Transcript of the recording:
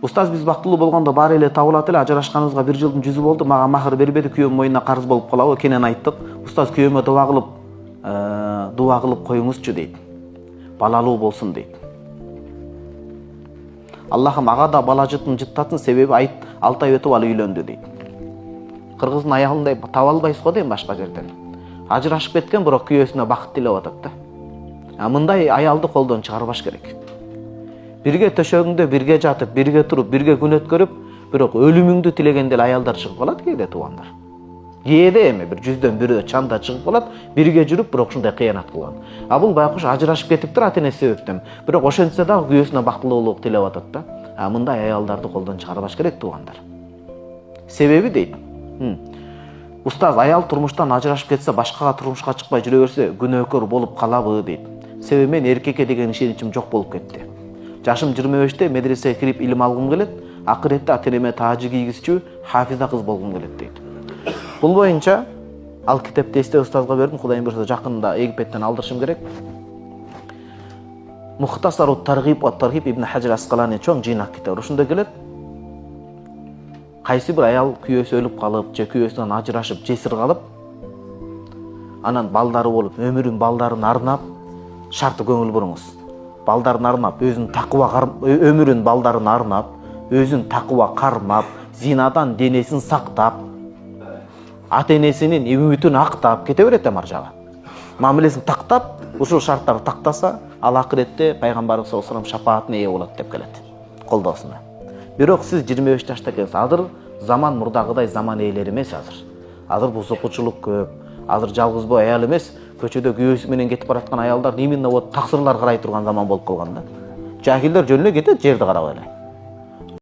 Устаз биз бактылуу болгондо баары эле табылат эле, ажырашканыбызга 1 жылдын жүзү болду, мага махыр бербеди, күйөөм моюнуна карыз болуп калабы, кенен айттык. Устаз күйөөмө дуа кылып коюңузчу дейт. Балалуу болсун дейт. Аллахым ага да бала жытын жыттатын, себеби 6 ай өтүп ал үйлөндү дейт. Кыргыздын аялындай таба албайсыз го дейм башка жерден. Ажырашып кеткен, бирок күйөөсүнө бакыт тилеп атат да. Мындай аялды колдон чыгарбаш керек. Бирге төшөгүңдө бирге жатып, бирге туруп, бирге күн өткөрүп, бирок өлүмүңдү тилегенде эле аялдар чыгып калат кээде туугандар. Кээде эми бир 100дөн бирөө чанда чыгып калат, бирге жүрүп, бирок ушундай кыянат кылган. Бул байкуш ажырашып кетиптир ата-энеси себептен. Бирок ошентсе дагы күйөөсүнө бактылуулук тилеп атат да. Мындай аялдарды колдон чыгарбаш керек туугандар. Себеби дейт. Устаз аял турмуштан ажырашып кетсе, башкага турмушка чыкпай жүрө берсе, күнөөкөр болуп калабы дейт. Себеби мен эркекке деген ишеничим жок болуп кетти. Жашым 25-те медресеге кирип илим алгым келет, акыретте ата-энеме таажы кийгизчү хафиза кыз болгум келет дейт. Бул боюнча ал китепти эсте устазга бердим, Кудайым буйрса жакында Египеттен алдырышым керек. Мухтасару таргиб ва таргиб Ибн Хаджар Аскалани чоң жыйнак китеп. Ушунда келет. Кайсы бир аял күйөөсү өлүп калып, же күйөөсүнөн ажырашып, жесир калып, анан балдары болуп, өмүрүн балдарын арнап, шарты көңүл буруңуз. Балдарын арнап, өмүрүн балдарын арнап, өзүн такыба кармап, зинадан денесин сактап, ата-энесинин үмүтүн актап кете берет ар жагы. Мамилесин тактап, ушул шарттарды тактаса, ал акыретте пайгамбарыбыз саллаллаху алейхи ва саллям шафаатына ээ болот деп келет. Колдоосуна. Бирок сиз 25 жашта экенсиз. Азыр заман мурдагыдай заман ээлери эмес азыр. Азыр бузукучулук көп. Азыр жалгыз боо аял эмес, көчөдө күйөөсү менен кетип бараткан аялдар именно таксырлар карай турган заман болуп калган да. Жахилдер жөн эле кетет жерди карап эле.